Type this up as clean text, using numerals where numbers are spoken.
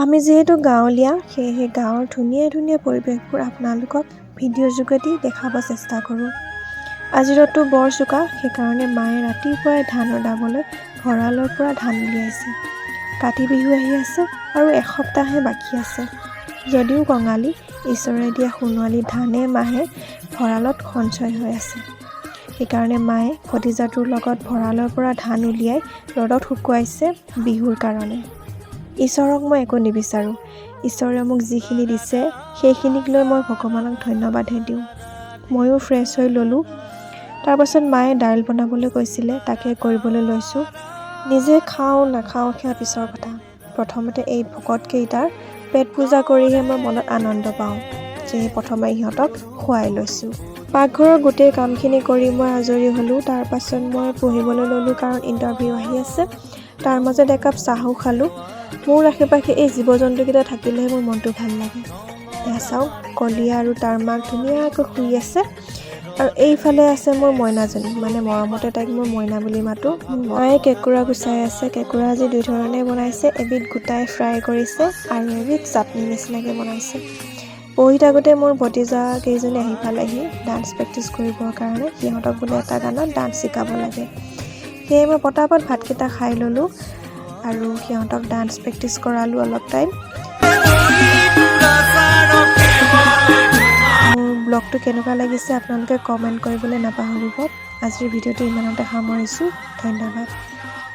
আমি যেহেতু গাঁৱলীয়া সেয়েহে গাঁৱৰ ধুনীয়া ধুনীয়া পৰিৱেশবোৰ আপোনালোকক ভিডিঅ'ৰ যোগেদি দেখাব চেষ্টা কৰোঁ। আজি ৰ'দটো বৰ চোকা, সেইকাৰণে মায়ে ৰাতিপুৱাই ধান ৰ'দাবলৈ ভঁৰালৰ পৰা ধান উলিয়াইছে। কাতি বিহু আহি আছে আৰু এসপ্তাহহে বাকী আছে। যদিও কঙালী, ঈশ্বৰে দিয়া সোণোৱালী ধানে মাহে ভঁৰালত সঞ্চয় হৈ আছে। সেইকাৰণে মায়ে ভতিজাটোৰ লগত ভঁৰালৰ পৰা ধান উলিয়াই ৰ'দত শুকুৱাইছে বিহুৰ কাৰণে। ঈশ্বৰক মই একো নিবিচাৰোঁ। ঈশ্বৰে মোক যিখিনি দিছে সেইখিনিক লৈ মই ভগৱানক ধন্যবাদহে দিওঁ। ময়ো ফ্ৰেছ হৈ ল'লোঁ। তাৰপাছত মায়ে দাইল বনাবলৈ কৈছিলে, তাকে কৰিবলৈ লৈছোঁ। নিজে খাওঁ নাখাওঁ সেয়া পিছৰ কথা। প্ৰথমতে এই ভকতকেইটাৰ পেট পূজা কৰিহে মই মনত আনন্দ পাওঁ। সেয়ে প্ৰথমে ইহঁতক খুৱাই লৈছোঁ। পাকঘৰৰ গোটেই কামখিনি কৰি মই আজৰি হ'লোঁ। তাৰপাছত মই পঢ়িবলৈ ল'লোঁ, কাৰণ ইণ্টাৰভিউ আহি আছে। তাৰ মাজত একাপ চাহো খালোঁ। মোৰ আশে পাশে এই জীৱ জন্তুকেইটা থাকিলেহে মোৰ মনটো ভাল লাগে। এয়া চাওক, কলীয়া আৰু তাৰ মাক ধুনীয়াকৈ শুই আছে। আৰু এইফালে আছে মোৰ মইনাজনী, মানে মৰমতে তাইক মই মইনা বুলি মাতোঁ। মায়ে কেঁকুৰা গুচাই আছে। কেঁকুৰা আজি দুই ধৰণে বনাইছে, এবিধ গোটাই ফ্ৰাই কৰিছে আৰু এবিধ চাটনি নিচিনাকৈ বনাইছে। পঢ়ি থাকোঁতে মোৰ ভতিজা কেইজনী আহি পালেহি ডান্স প্ৰেক্টিচ কৰিবৰ কাৰণে। সিহঁতক বোলে এটা গানত ডান্স শিকাব লাগে। সেয়ে মই পটাপট ভাতকেইটা খাই ল'লোঁ আৰু সিহঁতক ডান্স প্ৰেক্টিচ কৰালোঁ অলপ টাইম। মোৰ ব্লগটো কেনেকুৱা লাগিছে আপোনালোকে কমেণ্ট কৰিবলৈ নাপাহৰিব। আজিৰ ভিডিঅ'টো ইমানতে সামৰিছোঁ। ধন্যবাদ।